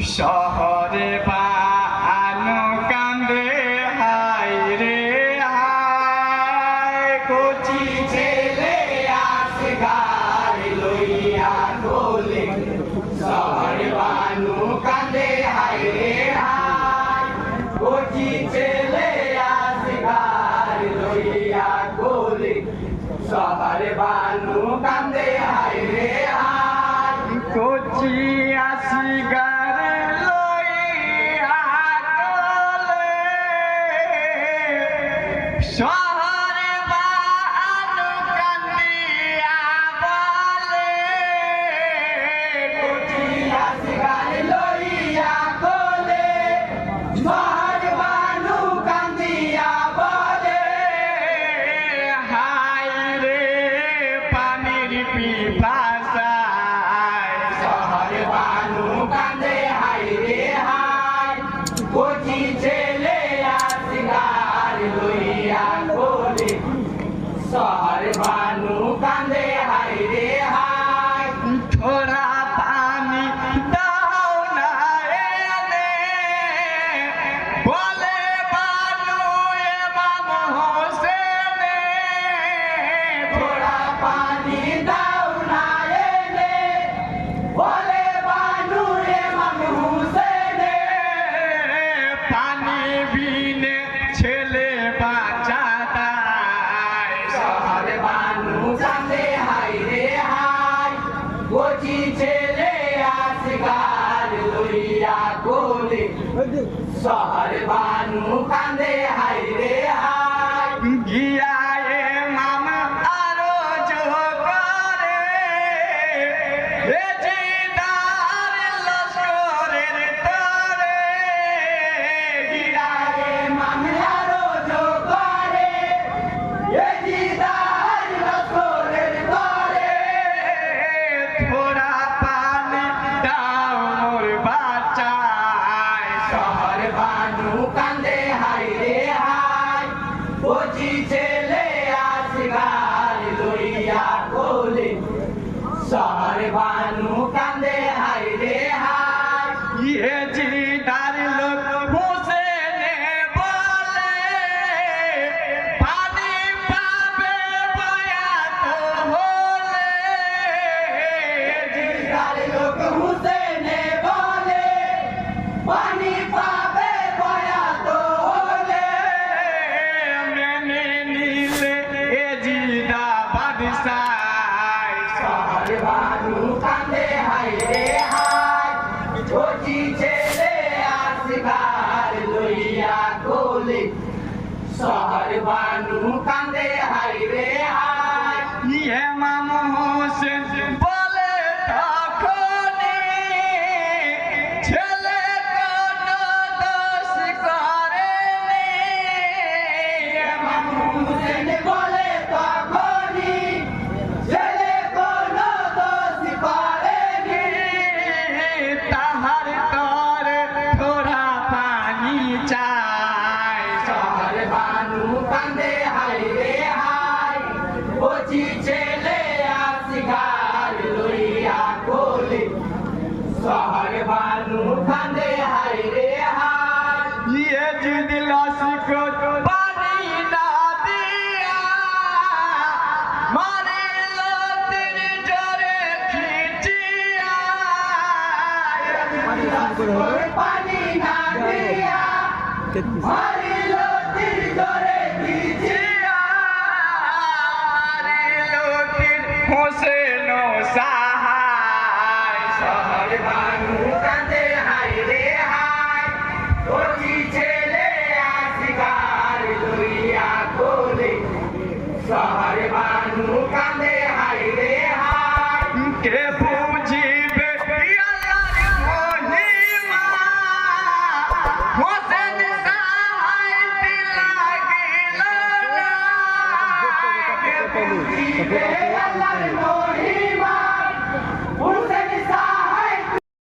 শহরে বানু কান্দে হায় রে হায় কচি ছেলে আসে গাড়ি লইয়া গোলে শহরে বানু কান্দে হায় রে হায় কচি ছেলে আসে গাড়ি লইয়া গোলে শহরে বানু কান্দে হায় রে হায় কচি আসি গারে লইয়া গোলে শহরে বানু কান্দিয়া বলে কচি আসি গারে লইয়া গোলে শহরে বানু কান্দিয়া বলে হায় রে পানির পিপাসায় শহরে বানু কান্দে হায় রে হায় কচি ছেলে আসি গাড়ি লইয়া গোলে শহরে বানু কান্দে হায় রে হায় থোড়া পানি দাও না এনে বলে বানু এমাম হোসেনে থোড়া পানি দাও না এনে বলে বানু এমাম হোসেনে পানি বিনে ছেলে বাঁচা দায় শহরে বানু কান্দে হায় রে হায় কচি ছেলে আসে গাড়ি লইয়া গোলে শহরে বানু কান্দে হায় রে হায় গিয়া এমাম আরো জোরে এ জিদার লস্করের তরে গিয়া এমাম আরো জোরে এ জিদার লস্করের তরে থোড়া পানি দাও মোর বাচ্চায় শহরে বানু কান্দে হায় রে হায় কচি ছেলে আসে গাড়ি লইয়া গোলে শহরে বানু কান্দে হায় রে হায় ইয়ে জিদার লোক হোসেনে বলে পানি পাবে বয়া তো হলে জিদার লোক হোসেনে বলে পানি পাবে বয়া তো হলে মেনে নিলে এ জিদা বাদশাহ শহরে বানু কান্দে হায় রে হায় কচি ছেলে আসে গাড়ি লইয়া গোলে শহরে বানু কান্দে হায় রে হায় এমাম হোসেন বলে তখনই ছেলে কোনো দোষ করেনি এমাম হোসেন বলে তখনই ছেলে কোনো দোষ করেনি তাহার তরে থোড়া পানি চাই শহরে বানু কান্দে হায় রে হায় কচি ছেলে আসি গাড়ি লইয়া গোলে শহরে বানু কান্দে হায় রে হায় ইয়ে যদি লস্কর পানি না দিয়া মারিল তীর জোরে খিচিয়া লস্কর পানি না দিয়া মারিল তীর জোরে খিচিয়া মারিল তীর হোসেন সাহায় শহরে বানু কান্দে হায় রে হায় কচি ছেলে আসি গাড়ি লইয়া গোলে শহরে বানু কান্দে হায় রে হায় কে